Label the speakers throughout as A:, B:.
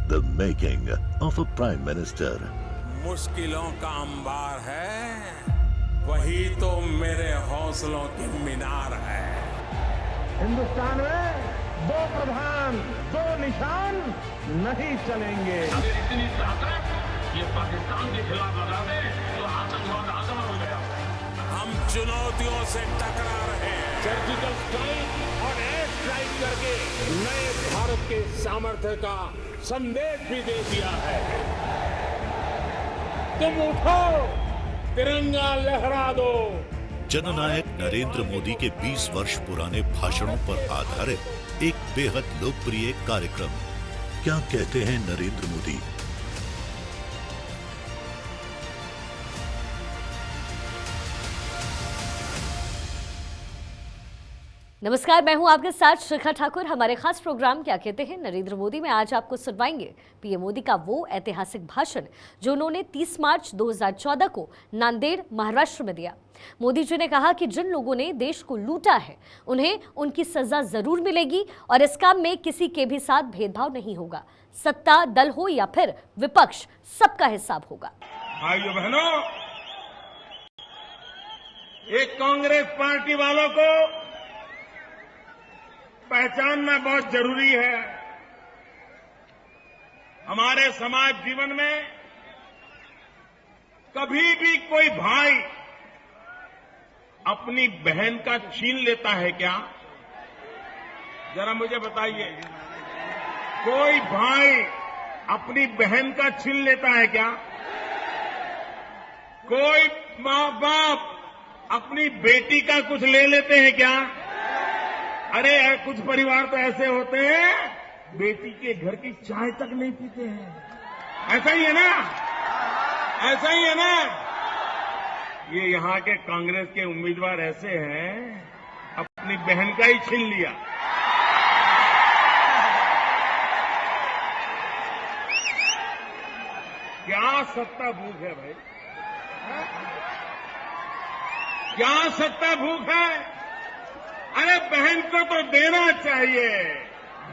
A: The making of a Prime Minister.
B: मुश्किलों का अंबार है, वही तो मेरे हौसलों की मीनार है।
C: हिंदुस्तान में दो प्रधान दो निशान नहीं चलेंगे।
D: अगर इतनी ताकत ये पाकिस्तान के खिलाफ लगा दे तो आतंकवाद आसान हो गया।
B: हम चुनौतियों से टकरा रहे हैं।
E: सर्जिकल स्ट्राइक और एयर स्ट्राइक करके नए भारत के सामर्थ्य का संदेश भी दे दिया है। तुम उठो, तिरंगा लहरा दो।
A: जननायक नरेंद्र मोदी के 20 वर्ष पुराने भाषणों पर आधारित एक बेहद लोकप्रिय कार्यक्रम। क्या कहते हैं नरेंद्र मोदी?
F: नमस्कार, मैं हूं आपके साथ शिखा ठाकुर। हमारे खास प्रोग्राम क्या कहते हैं नरेंद्र मोदी में आज आपको सुनवाएंगे पीएम मोदी का वो ऐतिहासिक भाषण जो उन्होंने 30 मार्च 2014 को नांदेड़, महाराष्ट्र में दिया। मोदी जी ने कहा कि जिन लोगों ने देश को लूटा है उन्हें उनकी सजा जरूर मिलेगी और इस काम में किसी के भी साथ भेदभाव नहीं होगा। सत्ता दल हो या फिर विपक्ष, सबका हिसाब होगा।
C: भाइयों बहनों, एक कांग्रेस पार्टी वालों को पहचानना बहुत जरूरी है। हमारे समाज जीवन में कभी भी कोई भाई अपनी बहन का छीन लेता है क्या? जरा मुझे बताइए, कोई भाई अपनी बहन का छीन लेता है क्या? कोई मां बाप अपनी बेटी का कुछ ले लेते हैं क्या? अरे कुछ परिवार तो ऐसे होते हैं बेटी के घर की चाय तक नहीं पीते हैं। ऐसा ही है ना? ऐसा ही है ना? ये यहां के कांग्रेस के उम्मीदवार ऐसे हैं, अपनी बहन का ही छीन लिया। क्या सत्ता भूख है भाई? क्या सत्ता भूख है? अरे बहन को तो देना चाहिए,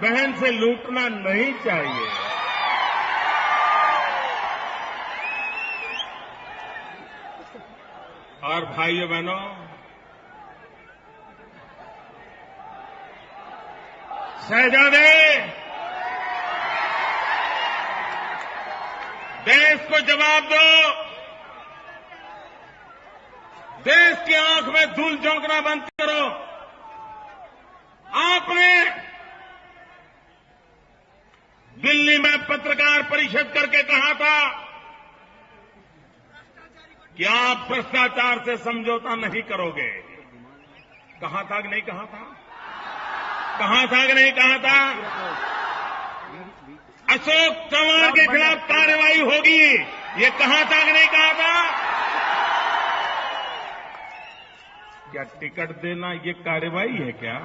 C: बहन से लूटना नहीं चाहिए। और भाइयों बहनों, शहजादे, देश को जवाब दो। देश की आंख में धूल झोंकना बंद करो। आपने दिल्ली में पत्रकार परिषद करके कहा था कि आप भ्रष्टाचार से समझौता नहीं करोगे। कहा था कि नहीं कहा था? कहा था कि नहीं कहा था? अशोक चव्हाण के खिलाफ कार्रवाई होगी, ये कहा था कि नहीं कहा था? क्या टिकट देना ये कार्रवाई है क्या?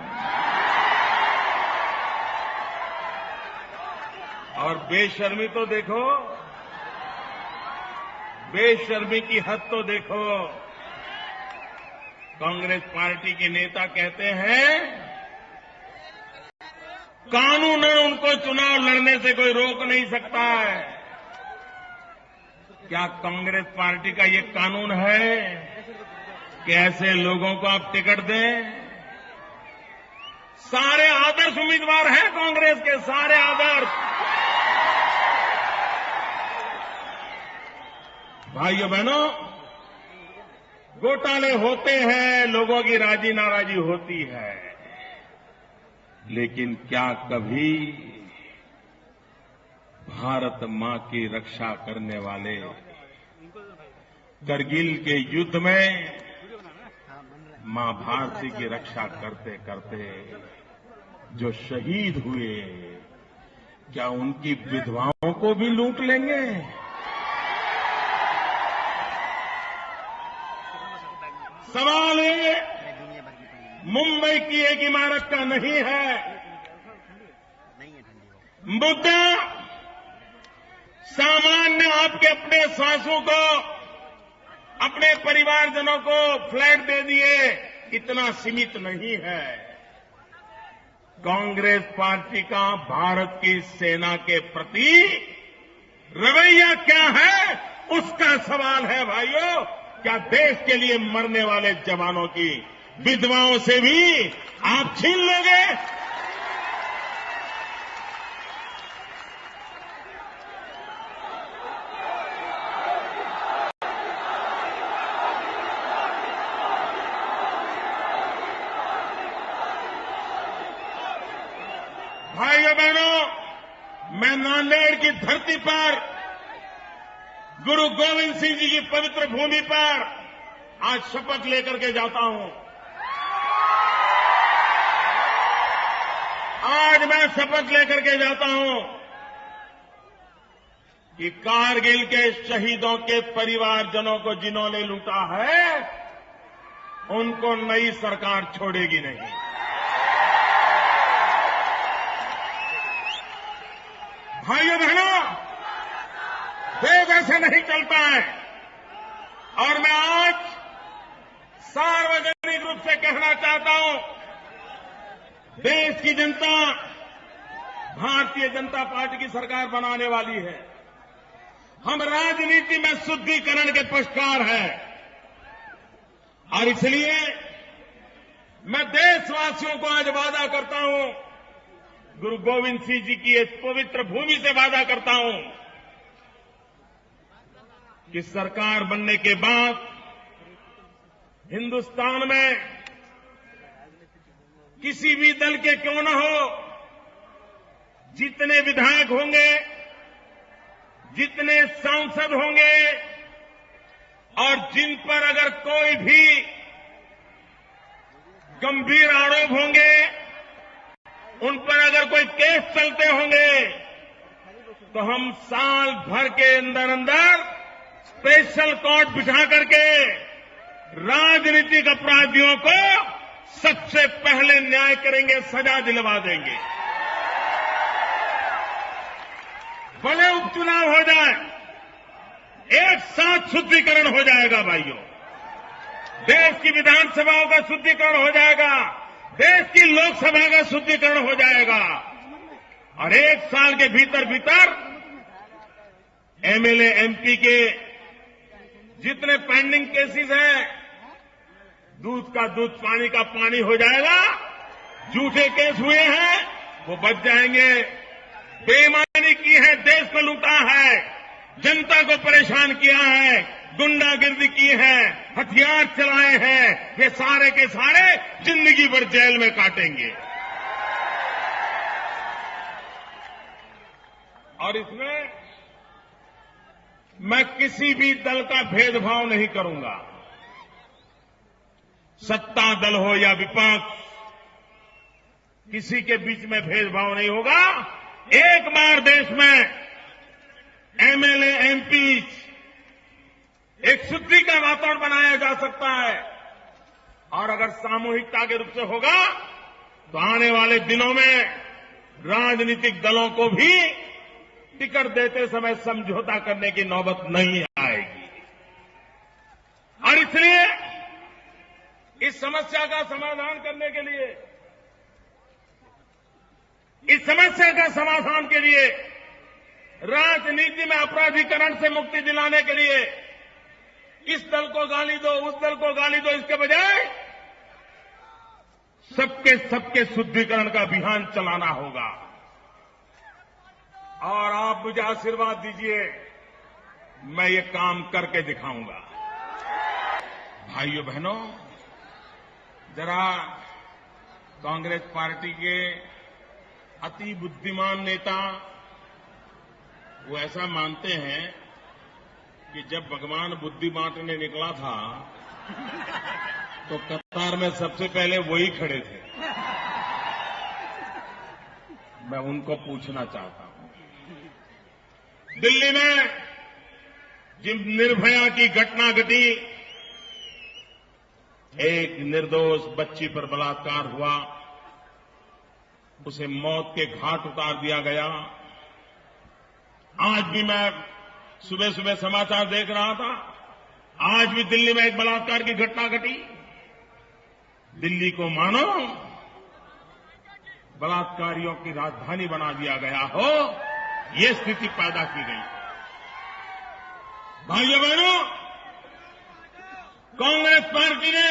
C: और बेशर्मी तो देखो, बेशर्मी की हद तो देखो। कांग्रेस पार्टी के नेता कहते हैं कानूनन उनको चुनाव लड़ने से कोई रोक नहीं सकता है। क्या कांग्रेस पार्टी का ये कानून है कि ऐसे लोगों को आप टिकट दें? सारे आदर्श उम्मीदवार हैं कांग्रेस के, सारे आदर्श। भाइयों बहनों, घोटाले होते हैं, लोगों की राजी नाराजी होती है, लेकिन क्या कभी भारत मां की रक्षा करने वाले करगिल के युद्ध में मां भारती की रक्षा करते करते जो शहीद हुए, क्या उनकी विधवाओं को भी लूट लेंगे? सवाल ये मुंबई की एक इमारत का नहीं है। मुद्दा सामान्य आपके अपने सासू को, अपने परिवारजनों को फ्लैट दे दिए, इतना सीमित नहीं है। कांग्रेस पार्टी का भारत की सेना के प्रति रवैया क्या है, उसका सवाल है भाइयों। क्या देश के लिए मरने वाले जवानों की विधवाओं से भी आप छीन लोगे? भाइयों बहनों, मैं नांदेड़ की धरती पर गुरु गोविंद सिंह जी की पवित्र भूमि पर आज शपथ लेकर के जाता हूं। आज मैं शपथ लेकर के जाता हूं कि कारगिल के शहीदों के परिवारजनों को जिन्होंने लूटा है, उनको नई सरकार छोड़ेगी नहीं। भाइयों बहनों, देश ऐसे नहीं चलता है। और मैं आज सार्वजनिक रूप से कहना चाहता हूं, देश की जनता भारतीय जनता पार्टी की सरकार बनाने वाली है। हम राजनीति में शुद्धिकरण के पक्षकार हैं और इसलिए मैं देशवासियों को आज वादा करता हूं, गुरु गोविंद सिंह जी की इस पवित्र भूमि से वादा करता हूं कि सरकार बनने के बाद हिंदुस्तान में किसी भी दल के क्यों न हो, जितने विधायक होंगे, जितने सांसद होंगे और जिन पर अगर कोई भी गंभीर आरोप होंगे, उन पर अगर कोई केस चलते होंगे, तो हम साल भर के अंदर अंदर स्पेशल कोर्ट बिठा करके राजनीतिक अपराधियों को सबसे पहले न्याय करेंगे, सजा दिलवा देंगे। भले उपचुनाव हो जाए, एक साथ शुद्धिकरण हो जाएगा भाइयों। देश की विधानसभाओं का शुद्धिकरण हो जाएगा, देश की लोकसभा का शुद्धिकरण हो जाएगा और एक साल के भीतर भीतर एमएलए एमपी के जितने पेंडिंग केसेस हैं, दूध का दूध पानी का पानी हो जाएगा। झूठे केस हुए हैं वो बच जाएंगे। बेईमानी की है, देश को लूटा है, जनता को परेशान किया है, गुंडागिर्दी की है, हथियार चलाए हैं, ये सारे के सारे जिंदगी भर जेल में काटेंगे। और इसमें मैं किसी भी दल का भेदभाव नहीं करूंगा। सत्ता दल हो या विपक्ष, किसी के बीच में भेदभाव नहीं होगा। एक बार देश में एमएलए एमपी एक शुद्धि का वातावरण बनाया जा सकता है और अगर सामूहिकता के रूप से होगा तो आने वाले दिनों में राजनीतिक दलों को भी टिकट देते समय समझौता करने की नौबत नहीं आएगी। और इसलिए इस समस्या का समाधान करने के लिए, इस समस्या का समाधान के लिए, राजनीति में अपराधीकरण से मुक्ति दिलाने के लिए इस दल को गाली दो, उस दल को गाली दो, इसके बजाय सबके शुद्धिकरण का अभियान चलाना होगा। और आप मुझे आशीर्वाद दीजिए, मैं ये काम करके दिखाऊंगा। भाइयों बहनों, जरा कांग्रेस पार्टी के अति बुद्धिमान नेता वो ऐसा मानते हैं कि जब भगवान बुद्धि बांटने निकला था तो कतार में सबसे पहले वही खड़े थे। मैं उनको पूछना चाहता हूं, दिल्ली में जिन निर्भया की घटना घटी, एक निर्दोष बच्ची पर बलात्कार हुआ, उसे मौत के घाट उतार दिया गया। आज भी मैं सुबह सुबह समाचार देख रहा था, आज भी दिल्ली में एक बलात्कार की घटना घटी। दिल्ली को मानो बलात्कारियों की राजधानी बना दिया गया हो, ये स्थिति पैदा की गई। भाइयों बहनों, कांग्रेस पार्टी ने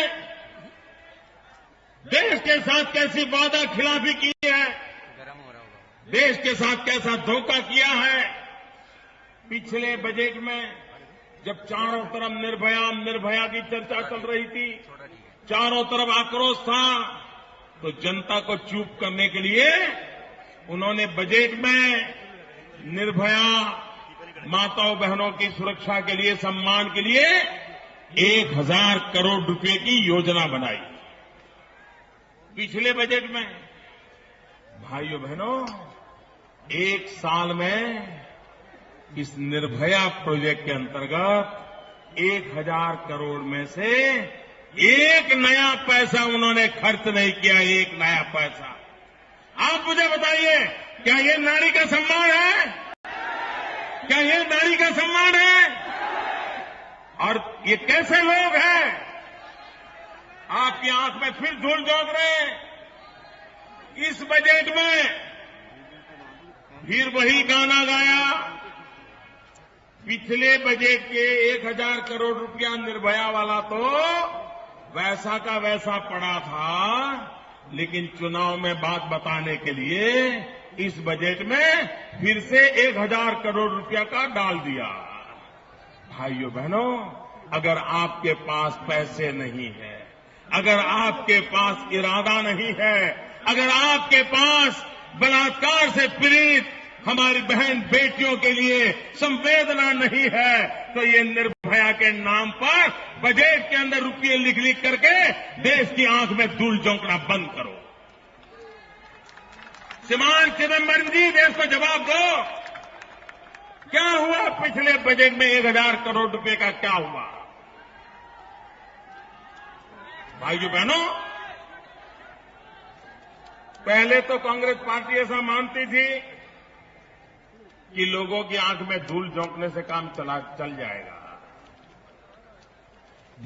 C: देश के साथ कैसी वादा खिलाफी की है, देश के साथ कैसा धोखा किया है। पिछले बजट में जब चारों तरफ निर्भया की चर्चा चल रही थी, चारों तरफ आक्रोश था, तो जनता को चुप करने के लिए उन्होंने बजट में निर्भया माताओं बहनों की सुरक्षा के लिए, सम्मान के लिए 1000 करोड़ रुपए की योजना बनाई। पिछले बजट में भाइयों बहनों, एक साल में इस निर्भया प्रोजेक्ट के अंतर्गत 1000 करोड़ में से एक नया पैसा उन्होंने खर्च नहीं किया, एक नया पैसा। आप मुझे बताइए, क्या ये नारी का सम्मान है? क्या ये नारी का सम्मान है? और ये कैसे लोग हैं? आपकी आंख में फिर धूल झोंक रहे हैं। इस बजट में फिर वही गाना गाया। पिछले बजट के 1000 करोड़ रुपया निर्भया वाला तो वैसा का वैसा पड़ा था, लेकिन चुनाव में बात बताने के लिए इस बजट में फिर से 1000 करोड़ रुपया का डाल दिया। भाइयों बहनों, अगर आपके पास पैसे नहीं है, अगर आपके पास इरादा नहीं है, अगर आपके पास बलात्कार से पीड़ित हमारी बहन बेटियों के लिए संवेदना नहीं है, तो ये निर्भया के नाम पर बजट के अंदर रुपये लिख लिख करके देश की आंख में धूल झोंकना बंद करो। श्रीमान चिदंबरम जी, देश को जवाब दो, क्या हुआ पिछले बजट में 1000 करोड़ रुपए का क्या हुआ? भाइयों बहनों, पहले तो कांग्रेस पार्टी ऐसा मानती थी कि लोगों की आंख में धूल झोंकने से काम चल जाएगा,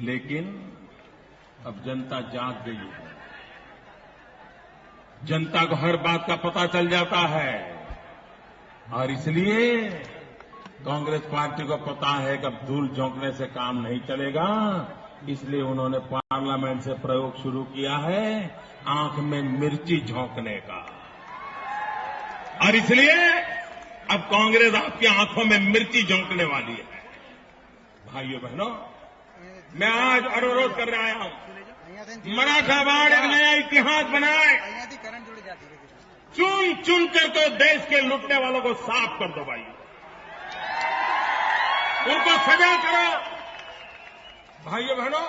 C: लेकिन अब जनता जाग गई है। जनता को हर बात का पता चल जाता है, और इसलिए कांग्रेस पार्टी को पता है कि अब धूल झोंकने से काम नहीं चलेगा। इसलिए उन्होंने पार्लियामेंट से प्रयोग शुरू किया है आंख में मिर्ची झोंकने का, और इसलिए अब कांग्रेस आपकी आंखों में मिर्ची झोंकने वाली है। भाइयों बहनों, मैं आज अनुरोध कर रहा हूं, मराठावाड़ एक नया इतिहास बनाए, चुन चुन कर तो देश के लूटने वालों को साफ कर दो भाई, उनको सजा करो। भाइयों बहनों,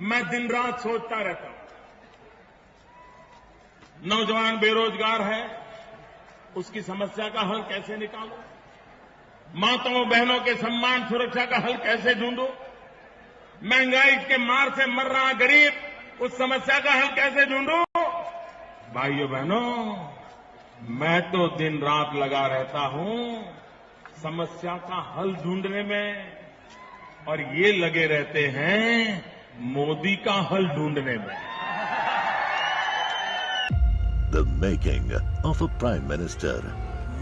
C: मैं दिन रात सोचता रहता हूं, नौजवान बेरोजगार है, उसकी समस्या का हल कैसे निकालूं? माताओं बहनों के सम्मान सुरक्षा का हल कैसे ढूंढूं? महंगाई के मार से मर रहा गरीब, उस समस्या का हल कैसे ढूंढूं? भाइयों बहनों, मैं तो दिन रात लगा रहता हूं समस्या का हल ढूंढने में, और ये लगे रहते हैं मोदी का हल ढूंढने में।
A: The making of a Prime Minister.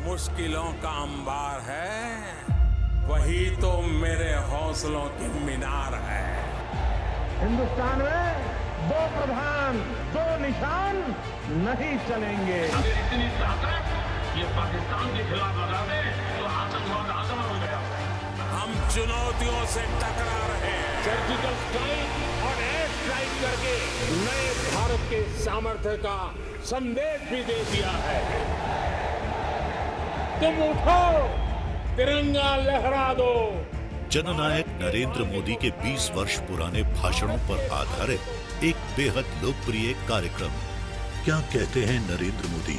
B: मुश्किलों का अंबार है, वही तो मेरे हौसलों की मीनार है।
E: हिंदुस्तान में 2 प्रधान 2 निशान नहीं चलेंगे।
D: अगर इतनी ताकत ये पाकिस्तान के खिलाफ लगा दे तो आतंकवाद आसमान हो गया।
B: हम चुनौतियों से टकरा रहे हैं।
E: सर्जिकल स्ट्राइक और एयर स्ट्राइक करके नए भारत के सामर्थ्य का संदेश भी दे दिया है। तुम उठो, तिरंगा लहरा दो।
A: जननायक नरेंद्र मोदी के 20 वर्ष पुराने भाषणों पर आधारित एक बेहद लोकप्रिय कार्यक्रम क्या कहते हैं नरेंद्र मोदी,